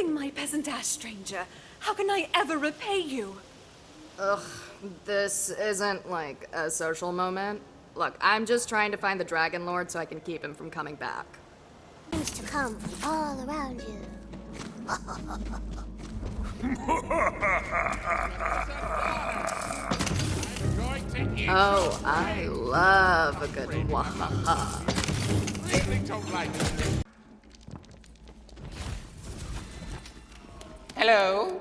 soothing my peasant-ass stranger. How can I ever repay you? Ugh, this isn't like a social moment. Look, I'm just trying to find the Dragon Lord so I can keep him from coming back. Seems to come from all around you. Oh, I love a good wahaha. Hello.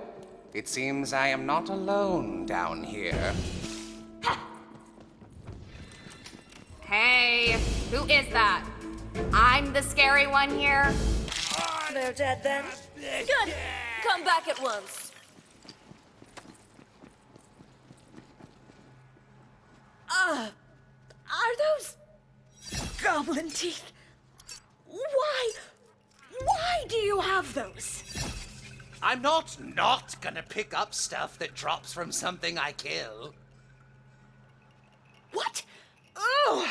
It seems I am not alone down here. Hey, who is that? I'm the scary one here. They're dead then? Good! Come back at once. Are those goblin teeth? Why do you have those? I'm not gonna pick up stuff that drops from something I kill. What? Ugh!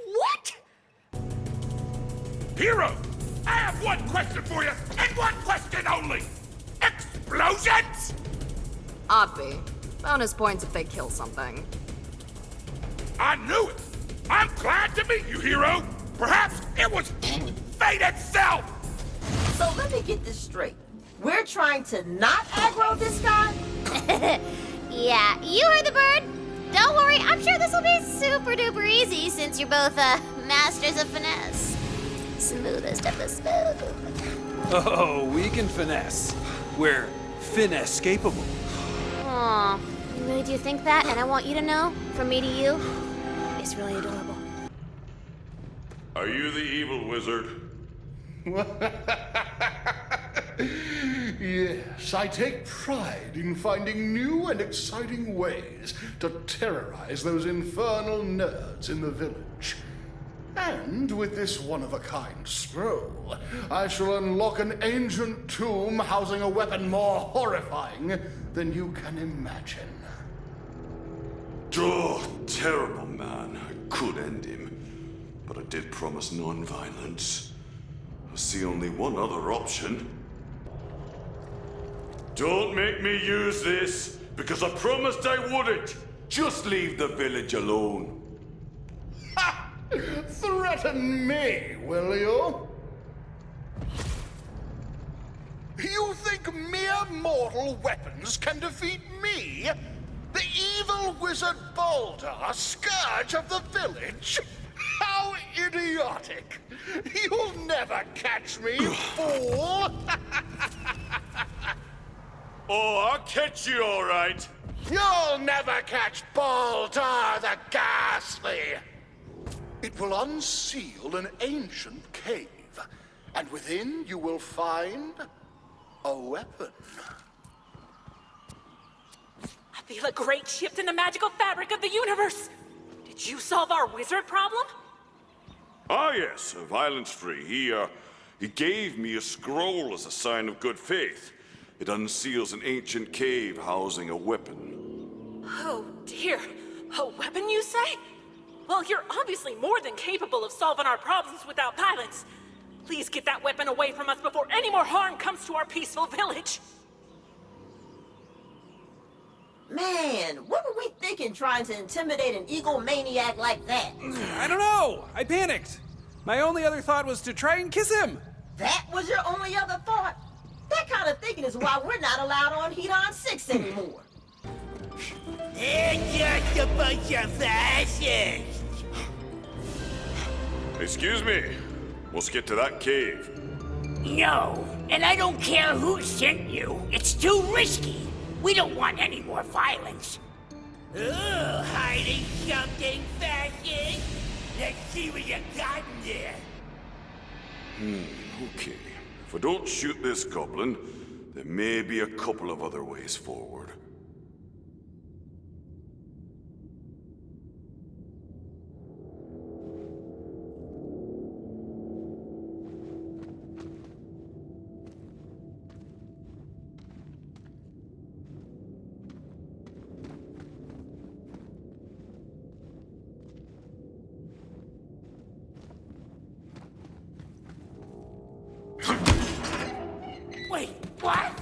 What? Hero, I have one question for you, and one question only. Explosions? Obvi. Bonus points if they kill something. I knew it. I'm glad to meet you, Hero. Perhaps it was fate itself. So let me get this straight. We're trying to not aggro this guy? Yeah, you heard the bird. Don't worry, I'm sure this will be super duper easy since you're both masters of finesse. Smoothest of the smooth. Oh, we can finesse. We're finesse-capable. Aw, you really do think that? And I want you to know, from me to you, it's really adorable. Are you the evil wizard? Yes, I take pride in finding new and exciting ways to terrorize those infernal nerds in the village. And with this one-of-a-kind scroll, I shall unlock an ancient tomb housing a weapon more horrifying than you can imagine. Oh, terrible man. I could end him. But I did promise non-violence. I see only one other option. Don't make me use this, because I promised I wouldn't. Just leave the village alone. Ha! Threaten me, will you? You think mere mortal weapons can defeat me? The evil wizard Baldur, scourge of the village? How idiotic! You'll never catch me, fool! Oh, I'll catch you all right. You'll never catch Baldur the Ghastly! It will unseal an ancient cave, and within you will find a weapon. I feel a great shift in the magical fabric of the universe. Did you solve our wizard problem? Ah, yes, violence-free. He gave me a scroll as a sign of good faith. It unseals an ancient cave housing a weapon. Oh dear. A weapon, you say? Well, you're obviously more than capable of solving our problems without violence. Please get that weapon away from us before any more harm comes to our peaceful village. Man, what were we thinking trying to intimidate an egomaniac like that? I don't know. I panicked. My only other thought was to try and kiss him. That was your only other thought? That kind of thinking is why we're not allowed on Hedon 6 anymore. They're just a bunch of fascists. Excuse me. Let's get to that cave. No, and I don't care who sent you. It's too risky. We don't want any more violence. Oh, hiding something, fascist? Let's see what you got in there. Okay. If I don't shoot this goblin, there may be a couple of other ways forward. Wait, what?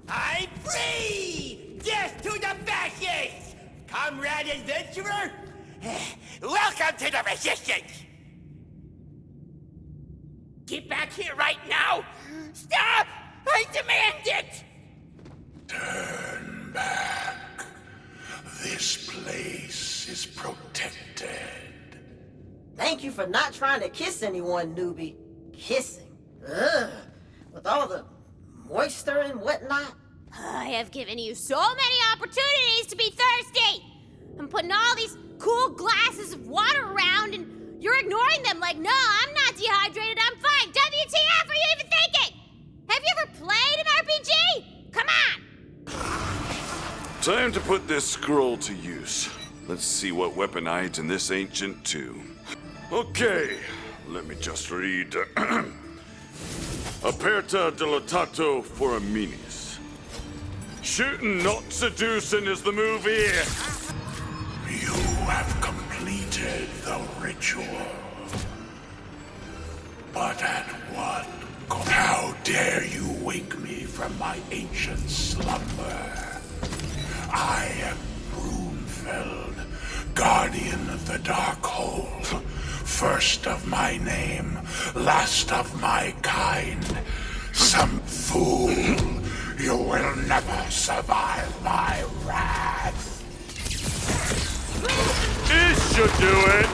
I'm free! Death to the fascists! Comrade adventurer, welcome to the Resistance! Get back here right now! Stop! I demand it! Turn back. This place is protected. Thank you for not trying to kiss anyone, newbie. Kissing. Ugh. With all the moisture and whatnot. I have given you so many opportunities to be thirsty. I'm putting all these cool glasses of water around and you're ignoring them like, no, I'm not dehydrated, I'm fine. WTF are you even thinking? Have you ever played an RPG? Come on. Time to put this scroll to use. Let's see what weapon hides in this ancient tomb. Okay, let me just read. Aperta dilatato foraminis. Shooting, not seducing is the move here. You have completed the ritual. But at what cost? How dare you wake me from my ancient slumber? I am Brunfeld, guardian of the Darkhold. First of my name, last of my kind. Some fool, you will never survive my wrath. This should do it.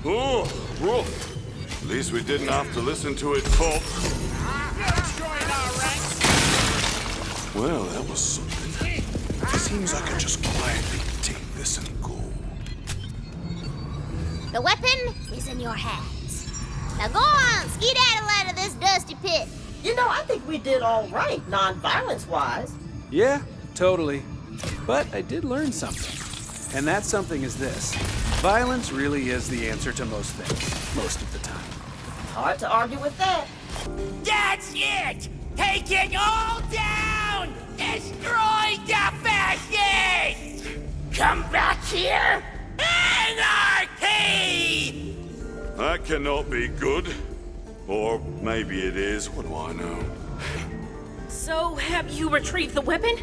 Oh, whoa. At least we didn't have to listen to it talk. Well, that was something. Seems I could just quietly take this and go. The weapon is in your hands. Now go on, skedaddle out of this dusty pit. You know, I think we did all right, non-violence-wise. Yeah, totally. But I did learn something. And that something is this. Violence really is the answer to most things, most of the time. Hard to argue with that. That's it! Take it all down! Destroy the fascists! Come back here! Anarchy! That cannot be good. Or maybe it is. What do I know? So, have you retrieved the weapon?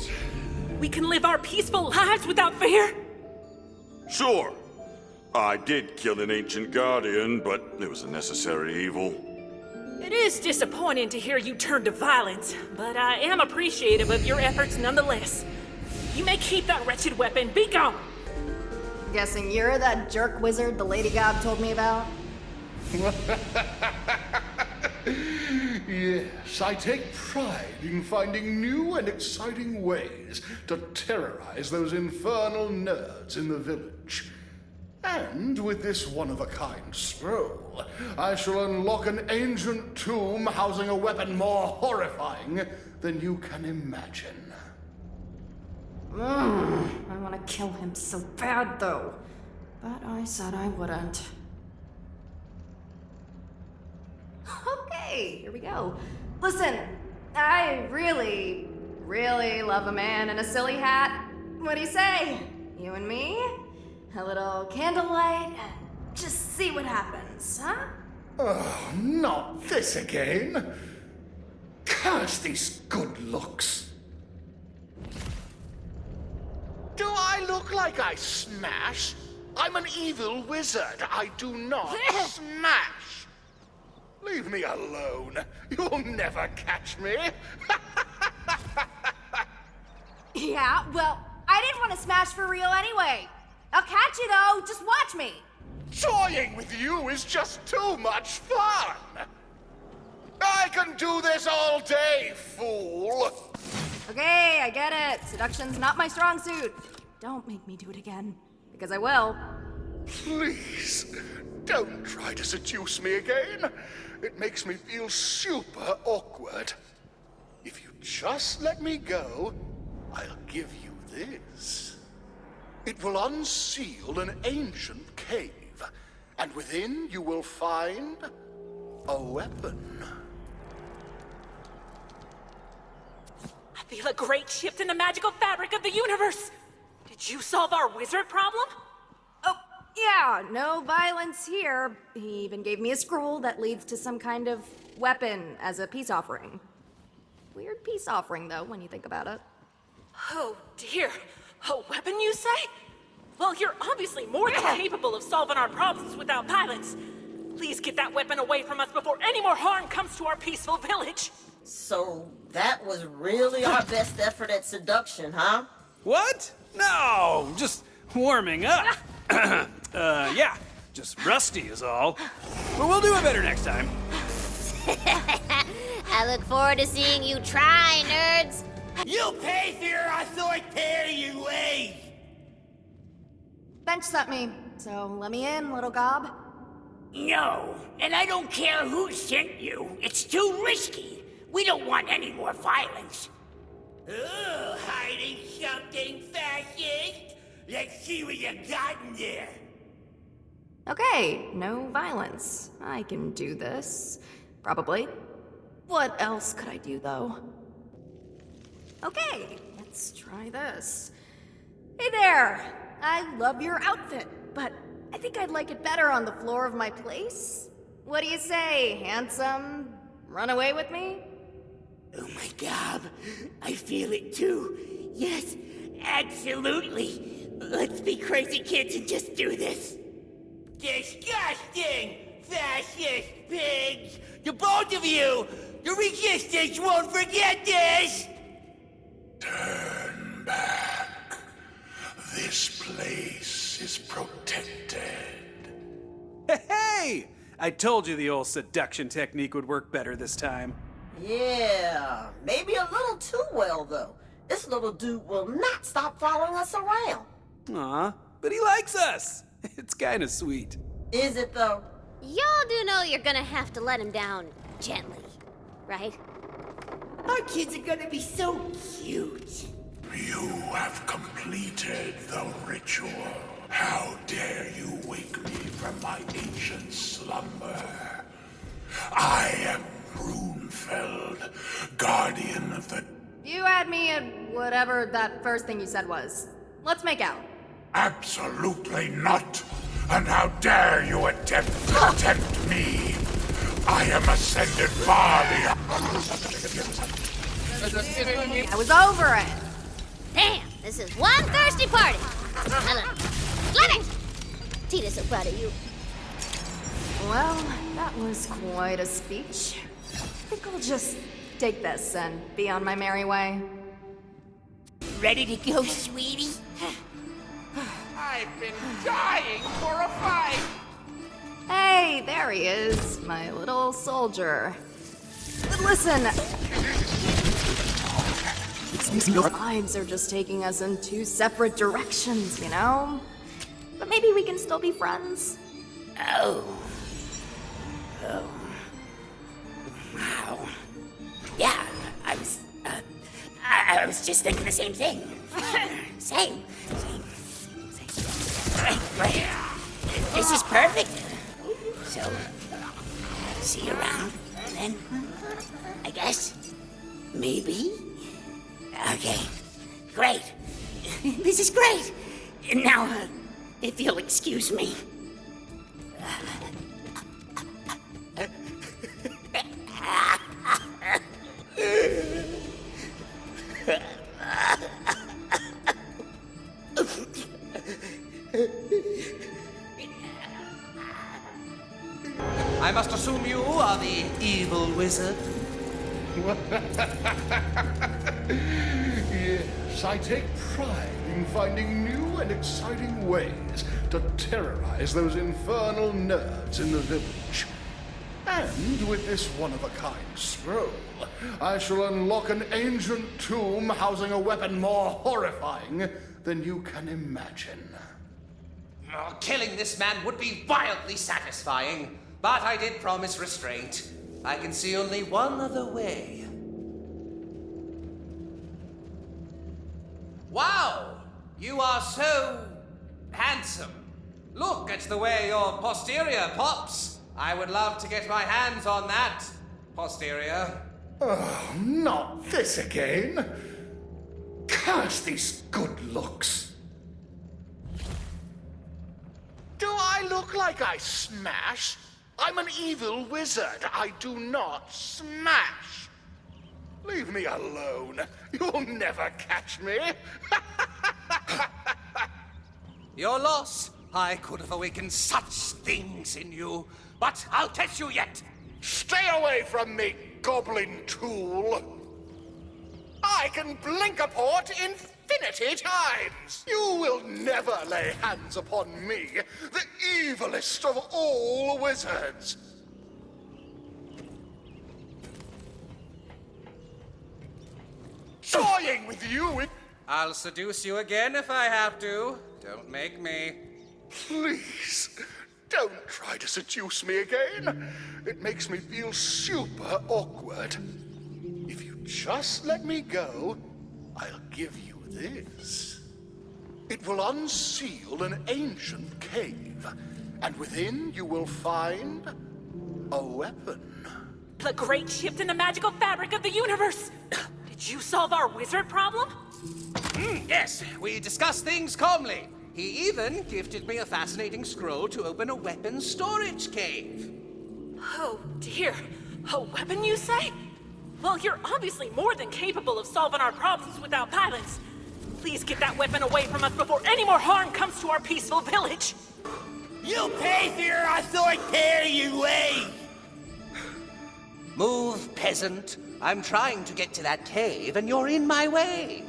We can live our peaceful lives without fear? Sure. I did kill an ancient guardian, but it was a necessary evil. It is disappointing to hear you turn to violence, but I am appreciative of your efforts nonetheless. You may keep that wretched weapon. Be gone! Guessing you're that jerk wizard the Lady God told me about? Yes, I take pride in finding new and exciting ways to terrorize those infernal nerds in the village. And with this one-of-a-kind scroll, I shall unlock an ancient tomb housing a weapon more horrifying than you can imagine. I want to kill him so bad, though. But I said I wouldn't. Okay, here we go. Listen, I really, really love a man in a silly hat. What do you say? You and me? A little candlelight? Just see what happens, huh? Oh, not this again. Curse these good looks. Do I look like I smash? I'm an evil wizard. I do not smash. Leave me alone. You'll never catch me. Yeah, well, I didn't want to smash for real anyway. I'll catch you though, just watch me. Toying with you is just too much fun. I can do this all day, fool. Okay, I get it. Seduction's not my strong suit. Don't make me do it again, because I will. Please, don't try to seduce me again. It makes me feel super awkward. If you just let me go, I'll give you this. It will unseal an ancient cave, and within you will find a weapon. I feel a great shift in the magical fabric of the universe. Did you solve our wizard problem? Oh, yeah, no violence here. He even gave me a scroll that leads to some kind of weapon as a peace offering. Weird peace offering, though, when you think about it. Oh dear. A weapon, you say? Well, you're obviously more than capable of solving our problems without violence. Please get that weapon away from us before any more harm comes to our peaceful village. So that was really our best effort at seduction, huh? What? No, just warming up. Yeah, just rusty is all. But we'll do it better next time. I look forward to seeing you try, nerds. You pay for your authoritarian ways! Bench sent me, so let me in, little gob. No, and I don't care who sent you. It's too risky. We don't want any more violence. Oh, hiding something, fascist? Let's see what you got in there. Okay, no violence. I can do this. Probably. What else could I do, though? Okay, let's try this. Hey there! I love your outfit, but I think I'd like it better on the floor of my place. What do you say, handsome? Run away with me? Oh my god, I feel it too. Yes, absolutely. Let's be crazy kids and just do this. Disgusting! Fascist pigs! The both of you! The resistance won't forget this! Turn back. This place is protected. Hey! I told you the old seduction technique would work better this time. Yeah, maybe a little too well, though. This little dude will not stop following us around. Aw, but he likes us. It's kinda sweet. Is it, though? Y'all do know you're gonna have to let him down gently, right? Our kids are gonna be so cute. You have completed the ritual. How dare you wake me from my ancient slumber? I am Runefeld, guardian of the... You had me at whatever that first thing you said was. Let's make out. Absolutely not. And how dare you attempt to tempt me? I am ascended far beyond... I was over it. Damn, this is one thirsty party. Fleming! Tina's so proud of you. Well, that was quite a speech. I think I'll just take this and be on my merry way. Ready to go, sweetie? I've been dying for a fight! Hey, there he is, my little soldier. But listen, our lives are just taking us in two separate directions, you know? But maybe we can still be friends. Oh. Wow. Yeah, I was just thinking the same thing. Same. Right. This is perfect. So, see you around, and then, I guess, maybe? Okay, great. This is great. Now, if you'll excuse me. I must assume you are the evil wizard. Yes, I take pride in finding new and exciting ways to terrorize those infernal nerds in the village. And with this one-of-a-kind scroll, I shall unlock an ancient tomb housing a weapon more horrifying than you can imagine. Oh, killing this man would be violently satisfying, but I did promise restraint. I can see only one other way. Wow! You are so handsome. Look at the way your posterior pops. I would love to get my hands on that posterior. Oh, not this again. Curse these good looks. Do I look like I smash? I'm an evil wizard. I do not smash. Leave me alone. You'll never catch me. Your loss. I could have awakened such things in you, but I'll test you yet. Stay away from me, goblin tool. I can blink a port infinity times. You will never lay hands upon me, the evilest of all wizards. Toying with you, I'll seduce you again if I have to. Don't make me. Please, don't try to seduce me again. It makes me feel super awkward. If you just let me go, I'll give you this. It will unseal an ancient cave, and within you will find a weapon. The great shift in the magical fabric of the universe! Did you solve our wizard problem? Yes, we discussed things calmly. He even gifted me a fascinating scroll to open a weapons storage cave. Oh dear. A weapon, you say? Well, you're obviously more than capable of solving our problems without violence. Please get that weapon away from us before any more harm comes to our peaceful village. You pay for your authoritarian ways! Move, peasant. I'm trying to get to that cave, and you're in my way.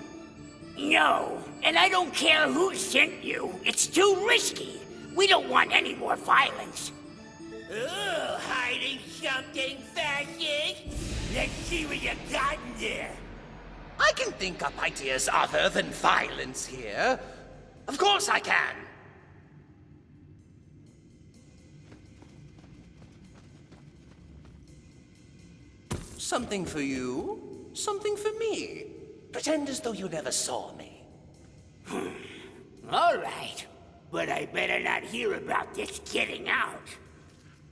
No, and I don't care who sent you. It's too risky. We don't want any more violence. Oh, hiding something fascist? Let's see what you got in there. I can think up ideas other than violence here. Of course I can. Something for you, something for me. Pretend as though you never saw me. All right, but I better not hear about this getting out.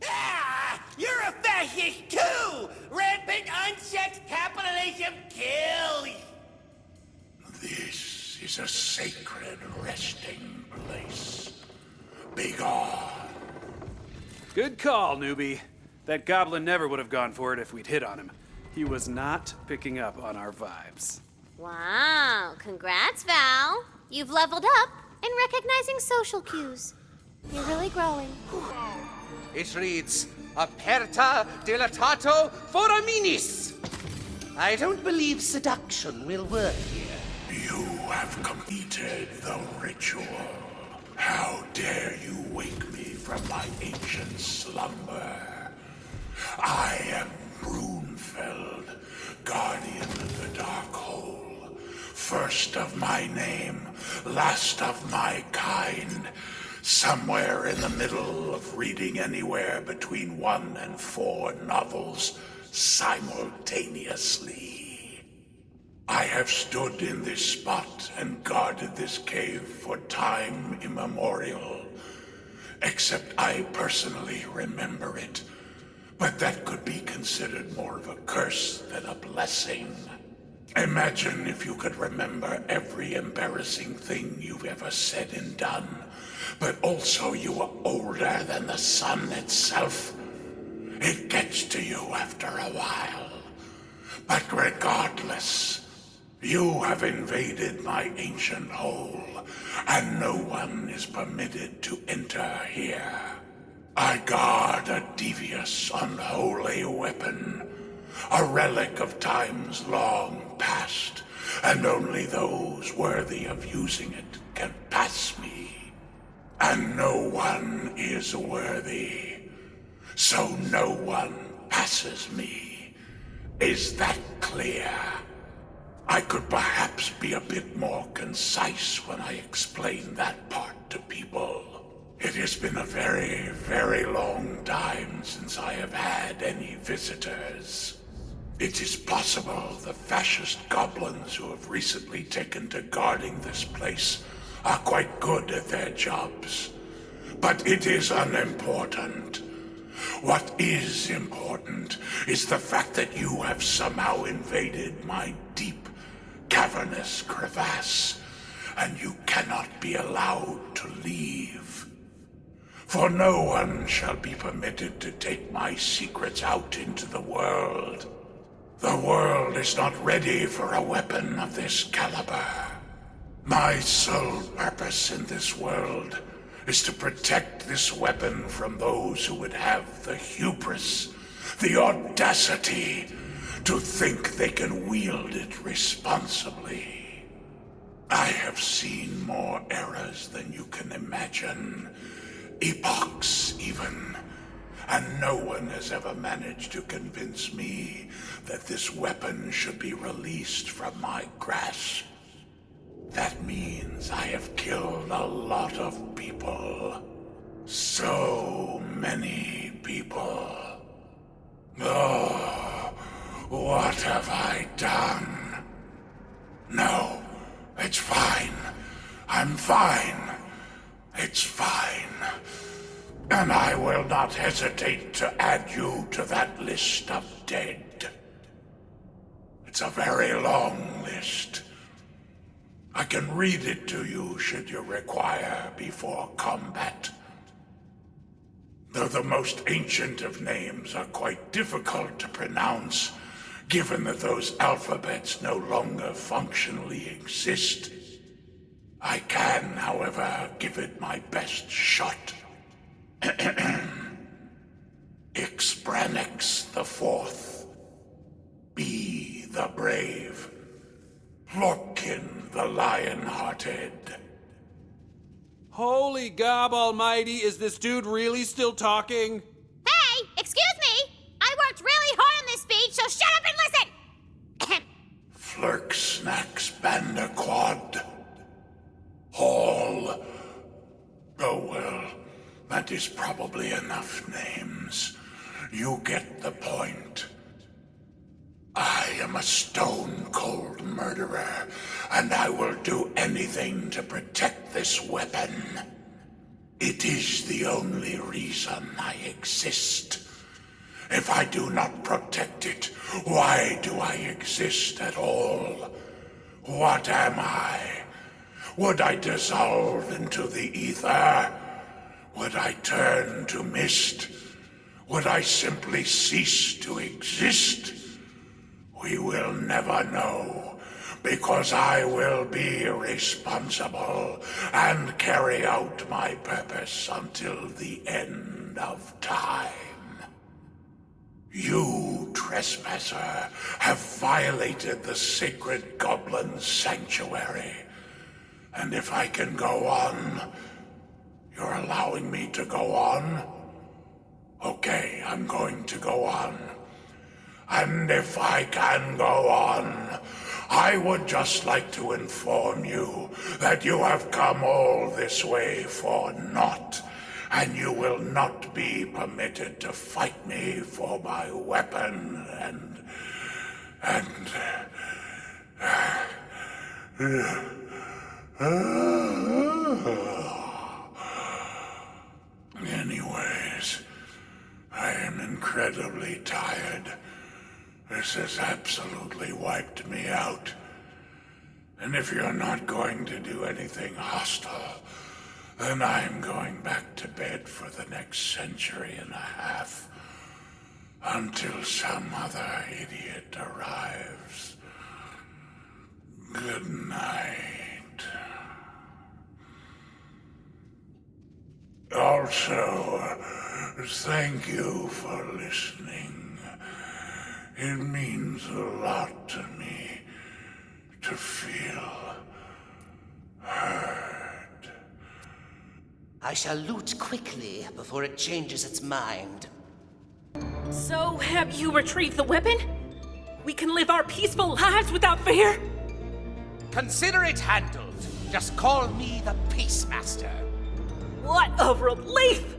Ah! You're a fascist too! Rampant unsexed capitalism kills! This is a sacred resting place. Begone. Good call, newbie. That goblin never would have gone for it if we'd hit on him. He was not picking up on our vibes. Wow, congrats, Val. You've leveled up in recognizing social cues. You're really growing. It reads, Aperta dilatato foraminis. I don't believe seduction will work here. You have completed the ritual. How dare you wake me from my ancient slumber? I am Brunfeld, guardian of the Dark Hole. First of my name, last of my kind. Somewhere in the middle of reading anywhere between 1 and 4 novels simultaneously. I have stood in this spot and guarded this cave for time immemorial. Except I personally remember it. But that could be considered more of a curse than a blessing. Imagine if you could remember every embarrassing thing you've ever said and done, but also you were older than the sun itself. It gets to you after a while. But regardless, you have invaded my ancient hole, and no one is permitted to enter here. I guard a devious, unholy weapon, a relic of times long past, and only those worthy of using it can pass me. And no one is worthy, so no one passes me. Is that clear? I could perhaps be a bit more concise when I explain that part to people. It has been a very, very long time since I have had any visitors. It is possible the fascist goblins who have recently taken to guarding this place are quite good at their jobs. But it is unimportant. What is important is the fact that you have somehow invaded my deep, cavernous crevasse, and you cannot be allowed to leave. For no one shall be permitted to take my secrets out into the world. The world is not ready for a weapon of this caliber. My sole purpose in this world is to protect this weapon from those who would have the hubris, the audacity, to think they can wield it responsibly. I have seen more eras than you can imagine. Epochs, even. And no one has ever managed to convince me that this weapon should be released from my grasp. That means I have killed a lot of people. So many people. Oh, what have I done? No, it's fine. I'm fine. It's fine. And I will not hesitate to add you to that list of dead. It's a very long list. I can read it to you should you require before combat. Though the most ancient of names are quite difficult to pronounce, given that those alphabets no longer functionally exist. I can, however, give it my best shot. Ixbranix the Fourth, B the Brave, Lorkin the Lion-Hearted. Holy gob almighty, is this dude really still talking? Hey, excuse me! I worked really hard on this speech, so shut up and listen! Flirksnax Bandaquad. Hall. Oh well, that is probably enough names. You get the point. I am a stone-cold murderer, and I will do anything to protect this weapon. It is the only reason I exist. If I do not protect it, why do I exist at all? What am I? Would I dissolve into the ether? Would I turn to mist? Would I simply cease to exist? We will never know, because I will be responsible and carry out my purpose until the end of time. You, trespasser, have violated the sacred goblin sanctuary. And if I can go on, you're allowing me to go on? Okay, I'm going to go on. And if I can go on, I would just like to inform you that you have come all this way for naught, and you will not be permitted to fight me for my weapon Anyways, I am incredibly tired. This has absolutely wiped me out. And if you're not going to do anything hostile, then I'm going back to bed for the next century and a half. Until some other idiot arrives. Good night. Also, thank you for listening. It means a lot to me to feel heard. I shall loot quickly before it changes its mind. So, have you retrieved the weapon? We can live our peaceful lives without fear? Consider it handled. Just call me the Peacemaster. What a relief!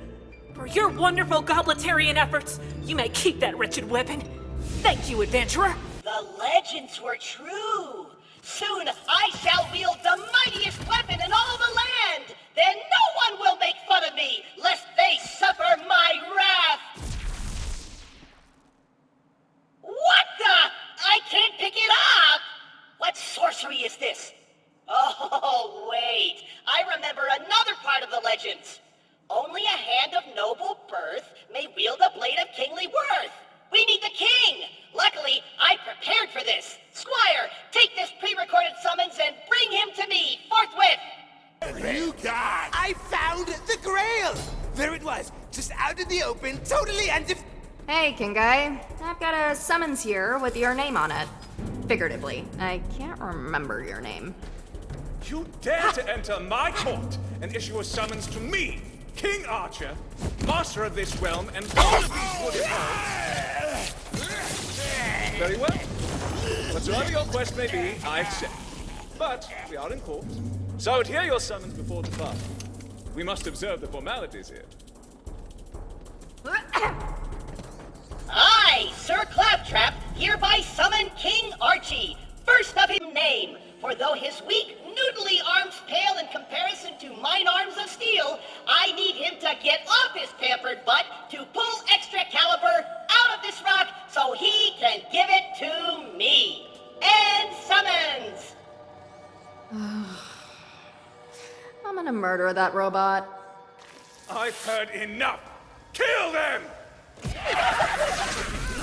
For your wonderful gobletarian efforts, you may keep that wretched weapon. Thank you, adventurer. The legends were true. Soon I shall wield the mightiest weapon in all the land. Then no one will make fun of me, lest they suffer my wrath. What the? I can't pick it up! What sorcery is this? Oh, wait. I remember another part of the legends. Only a hand and totally and if... Hey, King Guy. I've got a summons here with your name on it. Figuratively. I can't remember your name. You dare to enter my court and issue a summons to me, King Archer, master of this realm and all of these wooded halls? Very well. Whatsoever your quest may be, I accept. But we are in court, so I would hear your summons before departure. We must observe the formalities here. I, Sir Claptrap, hereby summon King Archie, first of his name. For though his weak, noodly arms pale in comparison to mine arms of steel, I need him to get off his pampered butt to pull Excalibur out of this rock so he can give it to me. And summons! I'm gonna murder that robot. I've heard enough. Kill them! Man,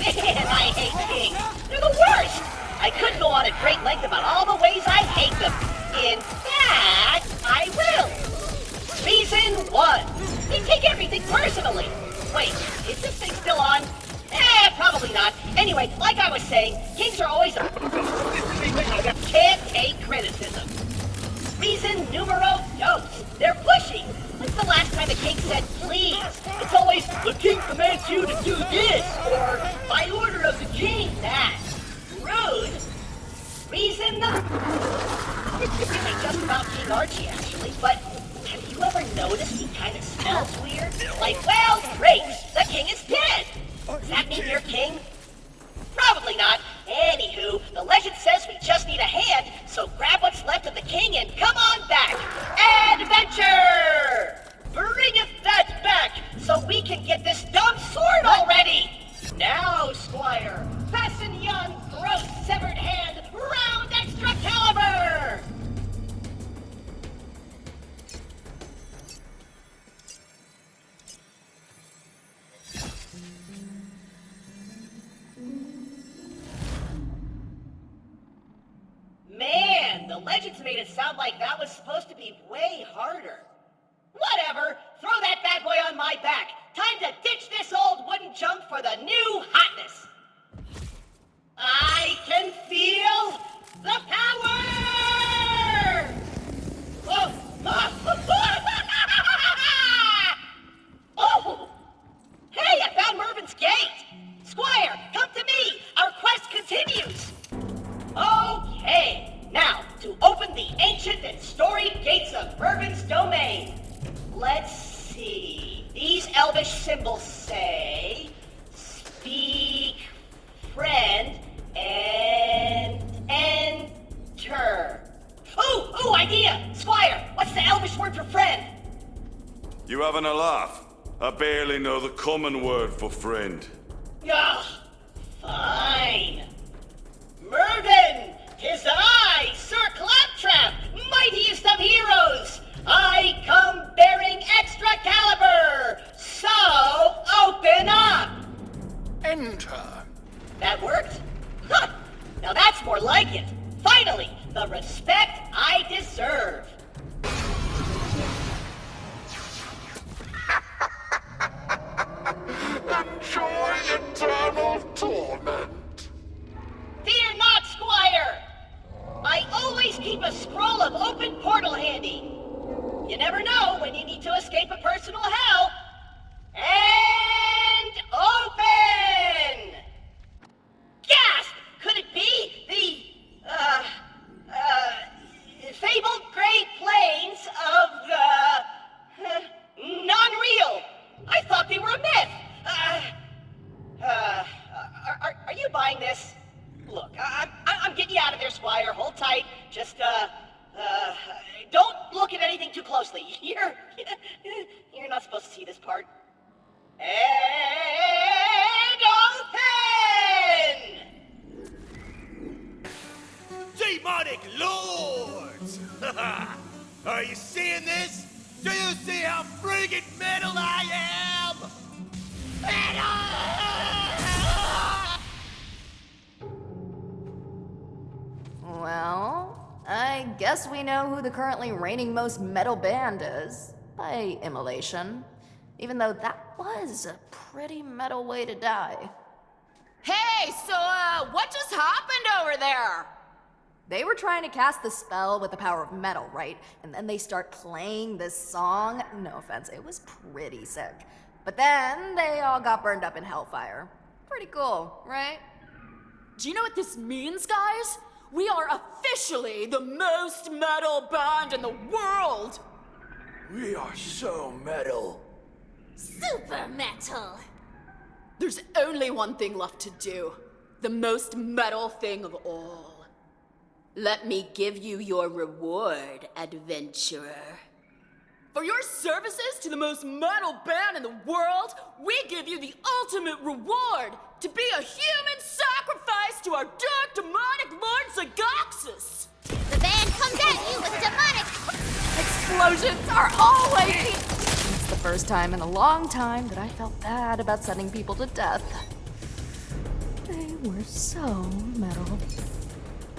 I hate kings. They're the worst. I could go on at great length about all the ways I hate them. In fact, I will. Reason 1. They take everything personally. Wait, is this thing still on? Probably not. Anyway, like I was saying, kings are always... can't take criticism. Reason numero dos. They're pushy. When's the last time a king said please? It's always, the king commands you to do this, or by order of the king, that. Rude. Reason This isn't just about King Archie, actually, but have you ever noticed he kind of smells weird? Like, well, great, the king is dead. Does that mean you're king? Probably not. Anywho, the legend says we just need a hand, so grab what's left of the king and come on back. Adventure! Bringeth that back, so we can get this dumb sword already! Now, Squire, fasten yon gross severed hand round Excalibur! Man, the legends made it sound like that was supposed to be way harder. Whatever, throw that bad boy on my back. Time to ditch this old wooden junk for the new hotness. I can feel the power! Oh! Hey, I found Mervin's gate! Squire, come to me! Our quest continues! Okay, now, to open the ancient and storied gates of Mervin's domain. Let's see. These elvish symbols say, speak, friend, and enter. Ooh, idea! Squire, what's the elvish word for friend? You having a laugh? I barely know the common word for friend. Ugh, fine. Mervin, 'tis I, Sir Claptrap, mightiest of heroes. I come bearing Excalibur, so open up. Enter. That worked? Huh. Now that's more like it. Finally, the respect I deserve. Enjoy eternal torment. Fear not, Squire! I always keep a scroll of open portal handy. You never know when you need to escape a personal hell. And open! Gasp! Could it be the, fabled Great Plains of the, non-real? I thought they were a myth. Are you buying this? Look, I'm getting you out of there, Squire. Hold tight. Just, don't look at anything too closely. You're not supposed to see this part. And open! Demonic lords! Are you seeing this? Do you see how friggin' metal I am? Metal! Well, I guess we know who the currently reigning most metal band is, by immolation. Even though that was a pretty metal way to die. Hey, so, what just happened over there? They were trying to cast the spell with the power of metal, right? And then they start playing this song. No offense, it was pretty sick. But then they all got burned up in hellfire. Pretty cool, right? Do you know what this means, guys? We are officially the most metal band in the world! We are so metal. Super metal. There's only one thing left to do. The most metal thing of all. Let me give you your reward, adventurer. For your services to the most metal band in the world, we give you the ultimate reward to be a human sacrifice to our dark demonic lord Zagaxus. The band comes at you with demonic Explosions are always... It's the first time in a long time that I felt bad about sending people to death. They were so metal.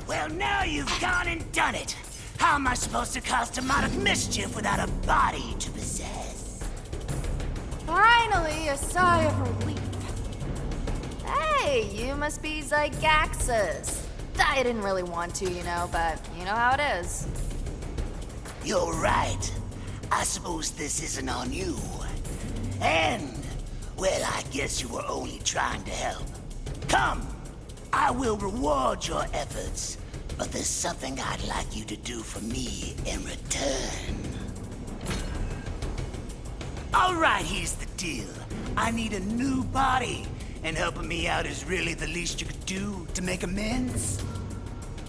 Well, now you've gone and done it. How am I supposed to cause demonic mischief without a body to possess? Finally, a sigh of relief. Hey, you must be Zygaxus. I didn't really want to, but you know how it is. You're right. I suppose this isn't on you. And, well, I guess you were only trying to help. Come, I will reward your efforts, but there's something I'd like you to do for me in return. All right, here's the deal. I need a new body, and helping me out is really the least you could do to make amends.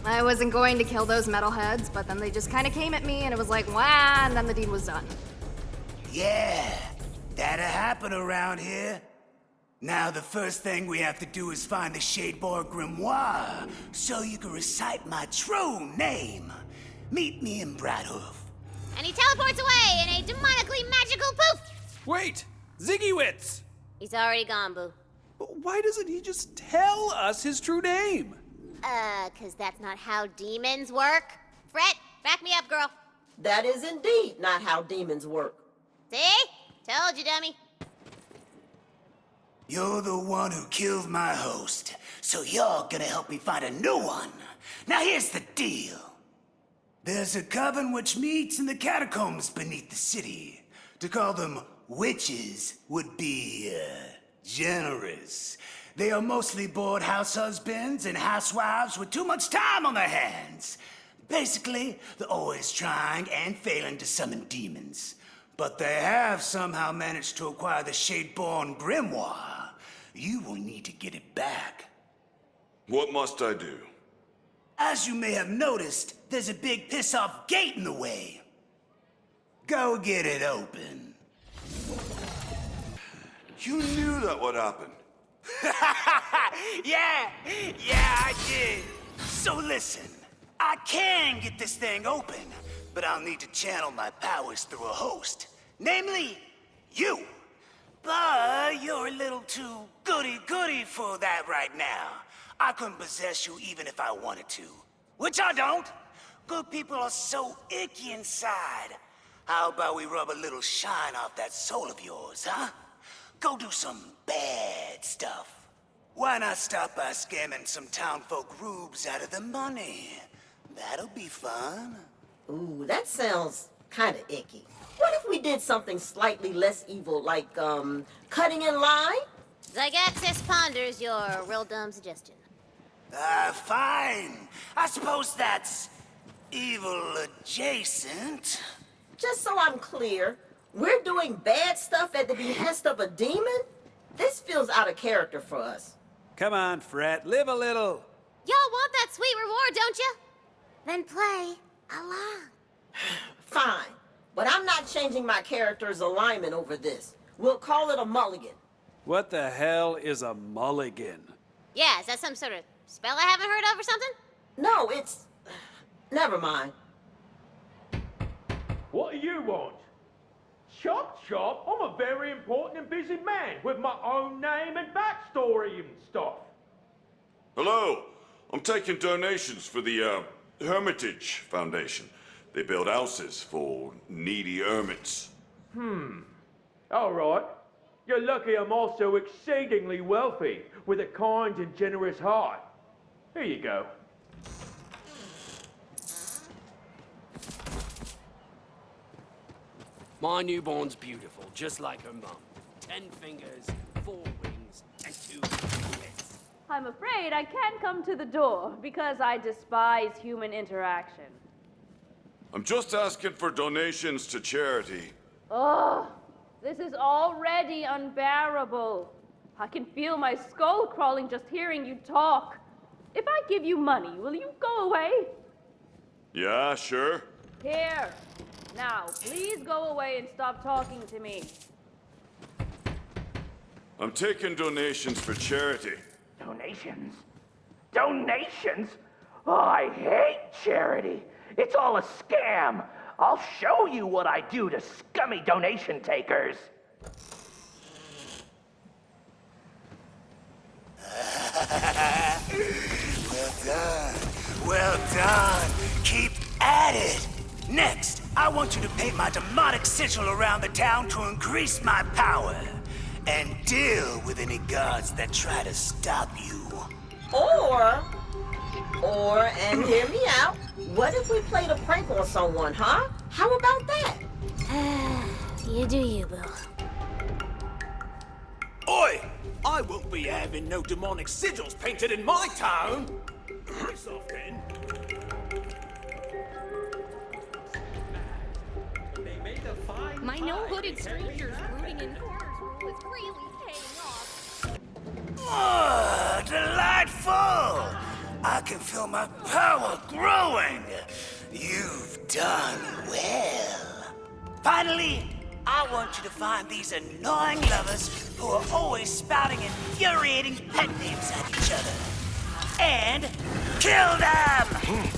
I wasn't going to kill those metalheads, but then they just kind of came at me and it was like, wah, and then the deed was done. Yeah, that'll happen around here. Now the first thing we have to do is find the Shadeborg Grimoire, so you can recite my true name. Meet me in Bradhoof. And he teleports away in a demonically magical poof! Wait! Ziggy-Wits! He's already gone, Boo. Why doesn't he just tell us his true name? 'Cause that's not how demons work. Fret, back me up, girl. That is indeed not how demons work. See? Told you, dummy. You're the one who killed my host, so you're gonna help me find a new one. Now here's the deal. There's a coven which meets in the catacombs beneath the city. To call them witches would be, generous. They are mostly bored house husbands and housewives with too much time on their hands. Basically, they're always trying and failing to summon demons. But they have somehow managed to acquire the Shadeborn Grimoire. You will need to get it back. What must I do? As you may have noticed, there's a big piss-off gate in the way. Go get it open. You knew that would happen. Yeah, I did. So listen, I can get this thing open, but I'll need to channel my powers through a host. Namely, you. But you're a little too goody-goody for that right now. I couldn't possess you even if I wanted to. Which I don't. Good people are so icky inside. How about we rub a little shine off that soul of yours, huh? Go do some bad stuff. Why not stop by scamming some townfolk rubes out of the money? That'll be fun. Ooh, that sounds kind of icky. What if we did something slightly less evil, like, cutting in line? Zygaxus ponders your real dumb suggestion. Fine. I suppose that's evil adjacent. Just so I'm clear, we're doing bad stuff at the behest of a demon? This feels out of character for us. Come on, Fret, live a little. Y'all want that sweet reward, don't you? Then play along. Fine, but I'm not changing my character's alignment over this. We'll call it a mulligan. What the hell is a mulligan? Yeah, is that some sort of spell I haven't heard of or something? No, it's... Never mind. What do you want? Chop chop, I'm a very important and busy man with my own name and backstory and stuff. Hello, I'm taking donations for the, Hermitage Foundation. They build houses for needy hermits. All right. You're lucky I'm also exceedingly wealthy, with a kind and generous heart. Here you go. My newborn's beautiful, just like her mum. 10 fingers, 4 wings, and 2 legs. I'm afraid I can't come to the door because I despise human interaction. I'm just asking for donations to charity. Ugh, this is already unbearable. I can feel my skull crawling just hearing you talk. If I give you money, will you go away? Yeah, sure. Here. Now, please go away and stop talking to me. I'm taking donations for charity. Donations? Donations? Oh, I hate charity. It's all a scam. I'll show you what I do to scummy donation takers. Well done. Well done. Keep at it. Next, I want you to paint my demonic sigil around the town to increase my power. And deal with any guards that try to stop you. And hear me out, what if we played a prank on someone, huh? How about that? You do you, Bill. Oi! I won't be having no demonic sigils painted in my town! Piss off, then. My no-hooded strangers rooting in corners rule is really paying off. Oh, delightful! I can feel my power growing. You've done well. Finally, I want you to find these annoying lovers who are always spouting infuriating pet names at each other. And kill them!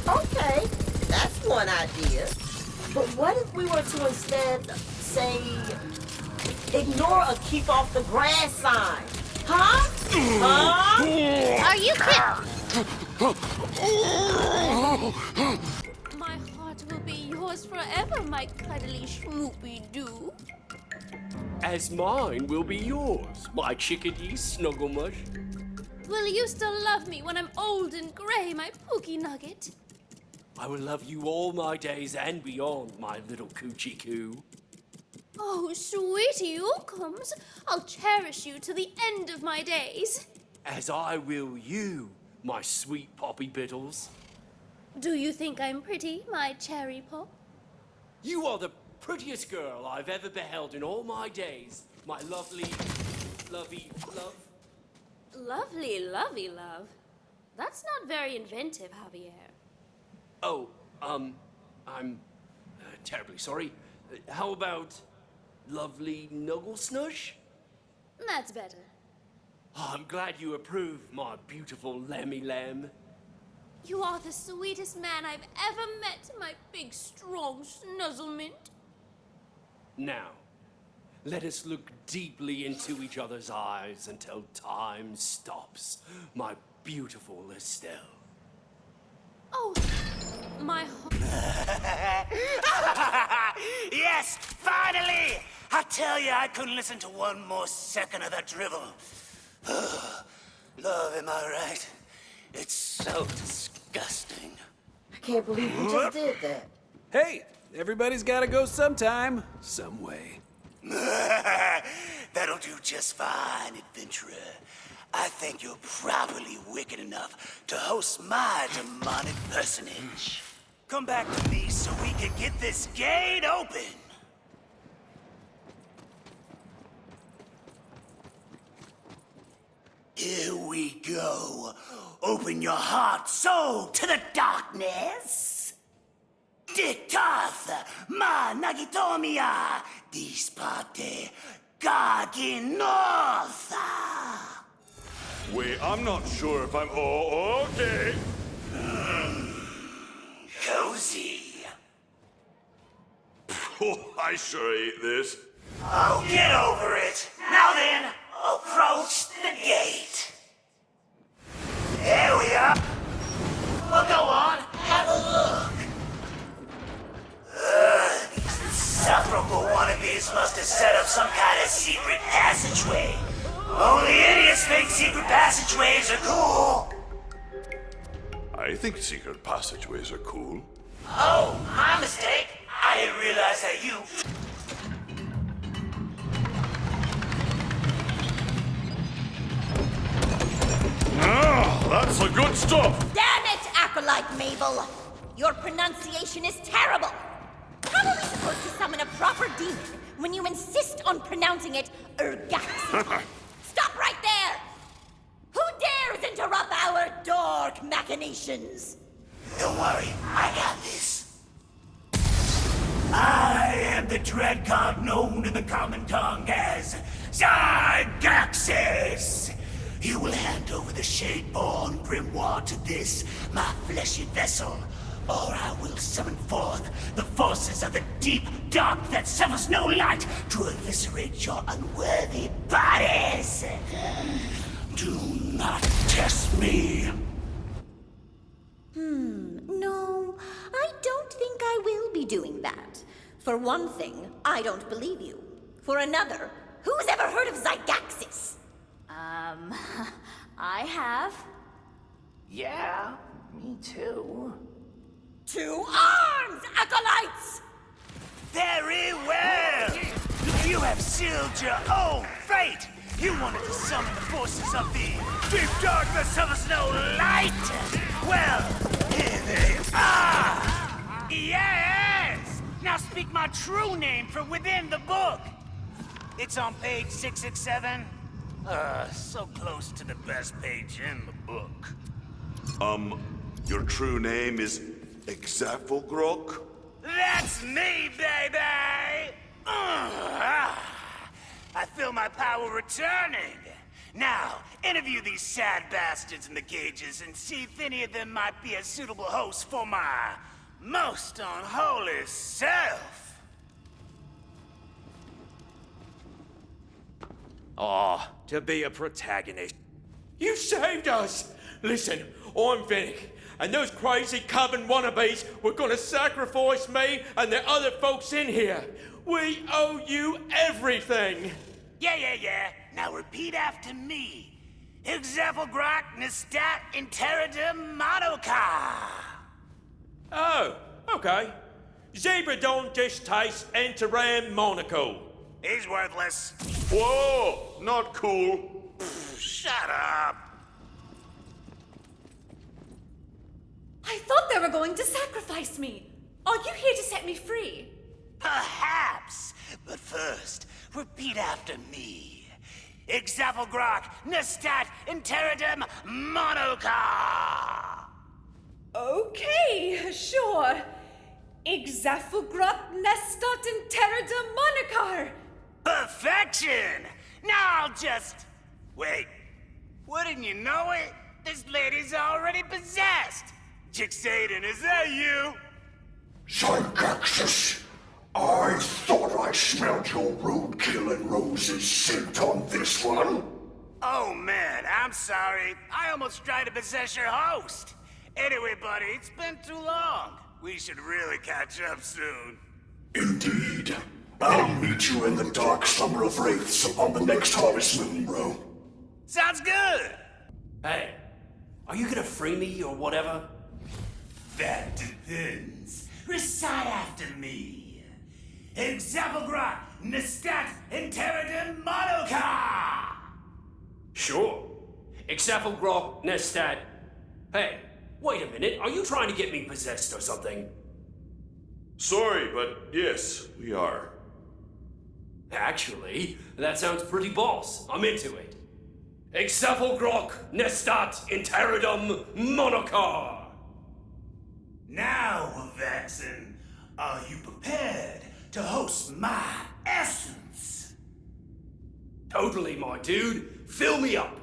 Okay, that's one idea. But what if we were to instead, say, ignore a keep off the grass sign? Huh? Huh? Are you kidding? My heart will be yours forever, my cuddly schmoopy-doo. As mine will be yours, my chickadee snugglemush. Will you still love me when I'm old and gray, my pookie nugget? I will love you all my days and beyond, my little coochie coo. Oh, sweetie Ookums, I'll cherish you to the end of my days. As I will you, my sweet poppy bittles. Do you think I'm pretty, my cherry pop? You are the prettiest girl I've ever beheld in all my days, my lovely, lovey love. Lovely, lovey love. That's not very inventive, Javier. Oh, I'm terribly sorry. How about lovely Nuggle Snush? That's better. Oh, I'm glad you approve, my beautiful lammy lamb. You are the sweetest man I've ever met, my big, strong snuzzlement. Now, let us look deeply into each other's eyes until time stops, my beautiful Estelle. Oh, my Yes, finally! I tell you, I couldn't listen to one more second of that drivel. Love, am I right? It's so disgusting. I can't believe you just did that. Hey, everybody's gotta go sometime, some way. That'll do just fine, adventurer. I think you're properly wicked enough to host my demonic personage. Come back to me so we can get this gate open. Here we go. Open your heart, soul to the darkness. Dictath, ma nagitomia, disparte, gaginotha. Wait, I'm not sure if I'm... Oh, okay. Cozy. Oh, I sure ate this. Oh, get over it. Now then, approach the gate. There we are. Well, go on, have a look. These insufferable wannabes must have set up some kind of secret passageway. just think secret passageways are cool. I think secret passageways are cool. Oh, my mistake. I didn't realize that you... Ah, that's the good stuff. Damn it, Acolyte Mabel! Your pronunciation is terrible! How are we supposed to summon a proper demon when you insist on pronouncing it Ergaxis? Stop right there! Who dares interrupt our dark machinations? Don't worry, I got this. I am the dread god known in the common tongue as Zygaxis. You will hand over the Shadeborn grimoire to this, my fleshy vessel, or I will summon forth the forces of the deep dark that suffers no light to eviscerate your unworthy bodies. Do not test me. No, I don't think I will be doing that. For one thing, I don't believe you. For another, who's ever heard of Zygaxis? I have. Yeah, me too. To arms, acolytes! Very well! You have sealed your own fate! You wanted to summon the forces of the deep darkness of Snow Light! Well, here they are! Yes! Now speak my true name from within the book! It's on page 667. So close to the best page in the book. Your true name is Exafogrok? That's me, baby! I feel my power returning. Now, interview these sad bastards in the cages and see if any of them might be a suitable host for my most unholy self. Ah, to be a protagonist. You saved us! Listen, I'm Vinnick, and those crazy Coven wannabes were gonna sacrifice me and the other folks in here. We owe you everything! Yeah. Now repeat after me. Exafogrok Nestat Interidum Monoka. Oh, okay. Zebradon Distaste Enteram Monaco. He's worthless. Whoa, not cool. Shut up. I thought they were going to sacrifice me. Are you here to set me free? Perhaps. But first, repeat after me. Exafogrok Nestat Interidum Monoka. Okay, sure. Exafogrok Nestat Interidum Monocar. Perfection! Now I'll just... Wait. Wouldn't you know it? This lady's already possessed. Jixaden, is that you? Zygaxis, I thought I smelled your road-killing roses scent on this one. Oh man, I'm sorry. I almost tried to possess your host. Anyway, buddy, it's been too long. We should really catch up soon. Indeed. I'll meet you in the dark summer of wraiths on the next harvest moon, bro. Sounds good! Hey, are you gonna free me or whatever? That depends. Recite after me. Exafogrok Nestat Interidum Monoka! Sure. Exafogrok Nestat. Hey, wait a minute. Are you trying to get me possessed or something? Sorry, but yes, we are. Actually, that sounds pretty boss. I'm into it. Exafogrok Nestat Interidum Monoka! Now, Vaxen, are you prepared to host my essence? Totally, my dude. Fill me up.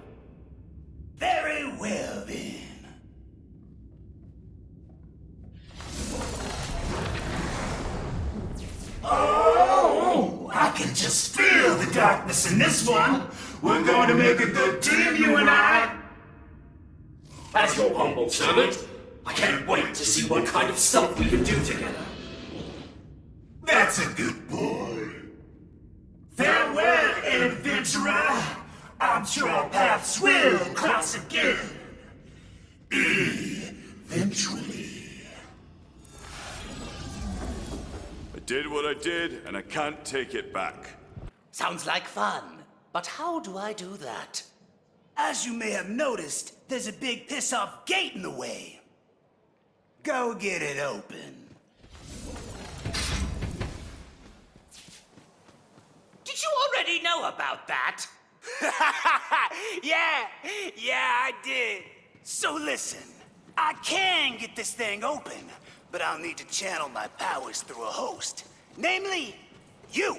Very well, then. Oh, I can just feel the darkness in this one. We're going to make a good team, you and I. As your humble servant, I can't wait to see what kind of stuff we can do together. That's a good boy. Farewell, adventurer. I'm sure our paths will cross again. Eventually. I did what I did, and I can't take it back. Sounds like fun. But how do I do that? As you may have noticed, there's a big piss-off gate in the way. Go get it open. Did you already know about that? Yeah, I did. So listen, I can get this thing open, but I'll need to channel my powers through a host. Namely, you.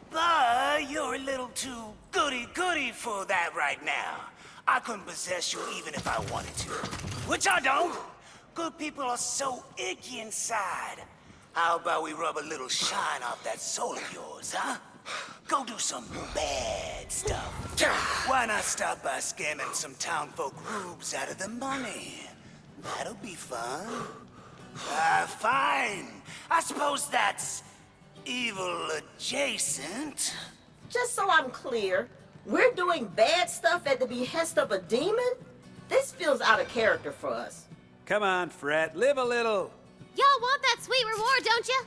But you're a little too goody-goody for that right now. I couldn't possess you even if I wanted to. Which I don't. Good people are so icky inside. How about we rub a little shine off that soul of yours, huh? Go do some bad stuff. Why not stop by scamming some townfolk rubes out of the money? That'll be fun. Fine. I suppose that's evil adjacent. Just so I'm clear, we're doing bad stuff at the behest of a demon? This feels out of character for us. Come on, Fret, live a little. Y'all want that sweet reward, don't you?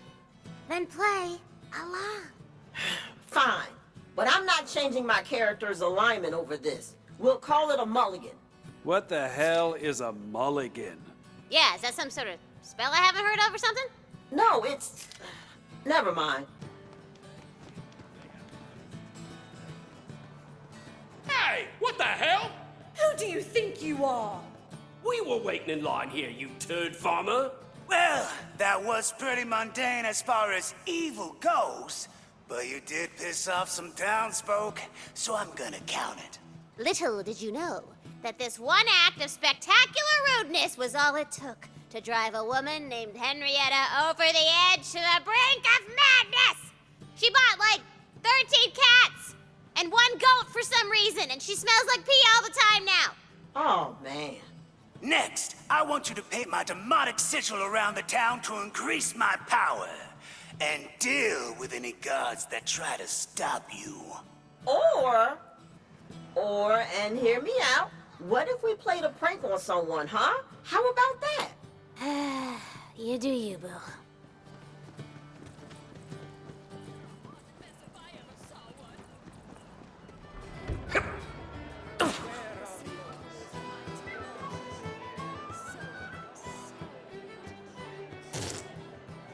Then play along. Fine, but I'm not changing my character's alignment over this. We'll call it a mulligan. What the hell is a mulligan? Yeah, is that some sort of spell I haven't heard of or something? No, it's... Never mind. Hey, what the hell? Who do you think you are? We were waiting in line here, you turd farmer. Well, that was pretty mundane as far as evil goes. But you did piss off some townsfolk, so I'm gonna count it. Little did you know that this one act of spectacular rudeness was all it took to drive a woman named Henrietta over the edge to the brink of madness. She bought like 13 cats and one goat for some reason, and she smells like pee all the time now. Oh, man. Next, I want you to paint my demonic sigil around the town to increase my power. And deal with any guards that try to stop you. Or, and hear me out, what if we played a prank on someone, huh? How about that? You do you, Boo.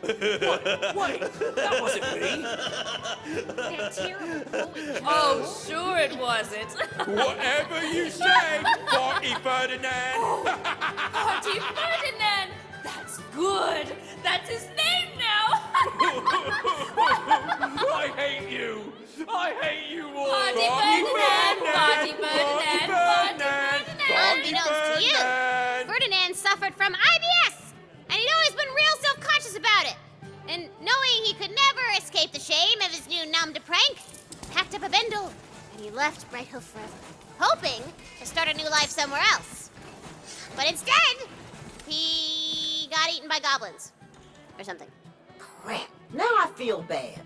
Wait, that wasn't me. Oh, sure it wasn't. Whatever you say, Party Ferdinand. Party Ferdinand! That's good. That's his name now. I hate you. I hate you all. Party Ferdinand. Party Ferdinand. Unbeknownst to you, Ferdinand suffered from IBS, and he'd always been real self-conscious about it. And knowing he could never escape the shame of his new numbed prank, packed up a bindle, and he left Bright Hill forever, hoping to start a new life somewhere else. But instead, he got eaten by goblins. Or something. Crap, now I feel bad.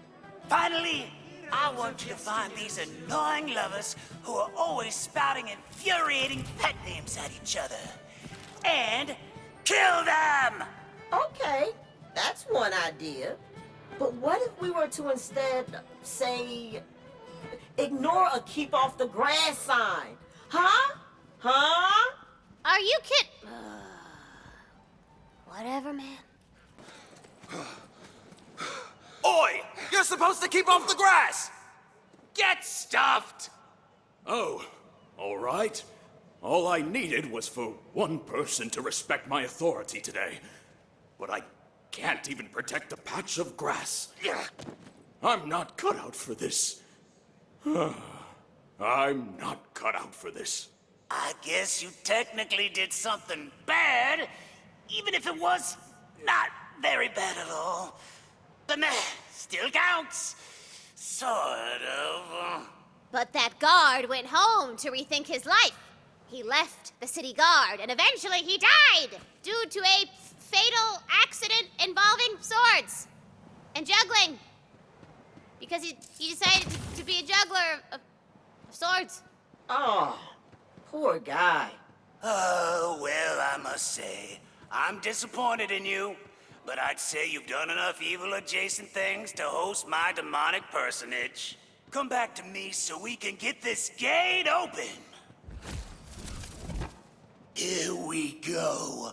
Finally, I want you to find these annoying lovers who are always spouting infuriating pet names at each other. And kill them! Okay, that's one idea. But what if we were to instead, say, ignore a keep off the grass sign? Huh? Huh? Are you kid? Whatever, man. Oi! You're supposed to keep off the grass! Get stuffed! Oh, all right. All I needed was for one person to respect my authority today. But I can't even protect a patch of grass. I'm not cut out for this. I'm not cut out for this. I guess you technically did something bad, even if it was not very bad at all. But meh, still counts. Sort of. But that guard went home to rethink his life. He left the city guard, and eventually he died due to a fatal accident involving swords and juggling. Because he decided to be a juggler of swords. Oh, poor guy. Oh, well, I must say, I'm disappointed in you. But I'd say you've done enough evil-adjacent things to host my demonic personage. Come back to me so we can get this gate open. Here we go.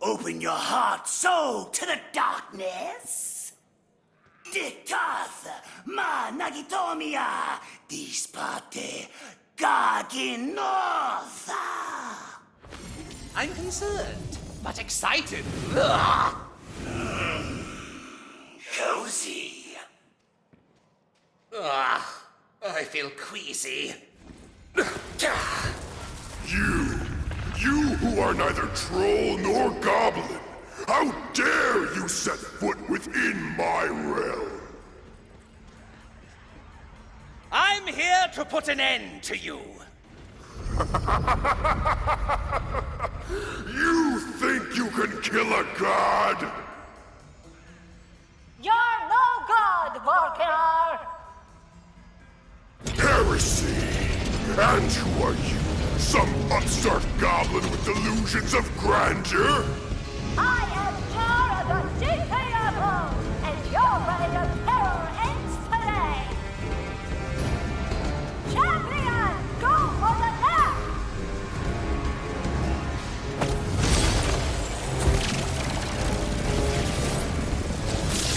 Open your heart, soul to the darkness. Dictath, ma nagitomia, disparte, garginotha. I'm concerned, but excited. Cozy. I feel queasy. You who are neither troll nor goblin, how dare you set foot within my realm? I'm here to put an end to you. You think you can kill a god? You're no god, Vorkar! Heresy! And who are you? Some upstart goblin with delusions of grandeur? I am Jara the Jitayabo, and your reign of terror ends today! Champion, go for the left!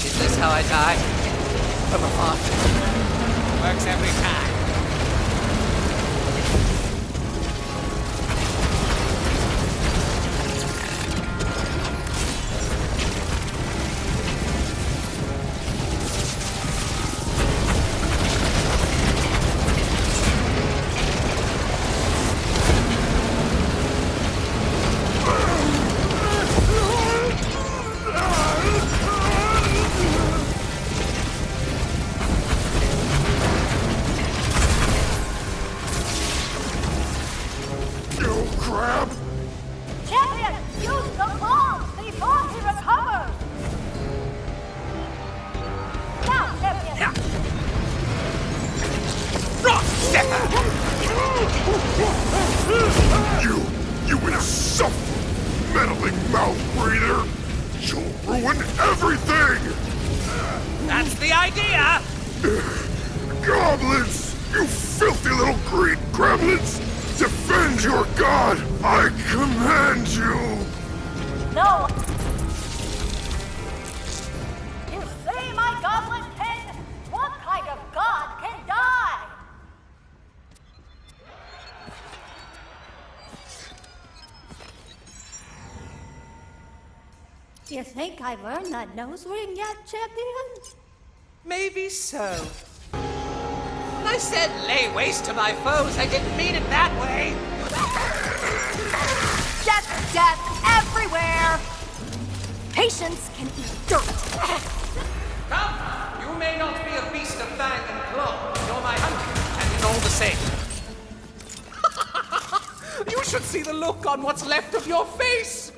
Is this how I die? From afar. Works every time. Champion, use the bomb before he recovers! Now, Champion! You insufferable, meddling mouth breather! You'll ruin everything! That's the idea! Goblins! You filthy little green gremlins! Defend your god! I command you! No! You say my goblin king? What kind of god can die? Do you think I've earned that nose ring yet, champion? Maybe so. When I said lay waste to my foes, I didn't mean it that way. Death everywhere! Patience can eat dirt. Come, you may not be a beast of fang and claw, but you're my hunter, and it's all the same. You should see the look on what's left of your face.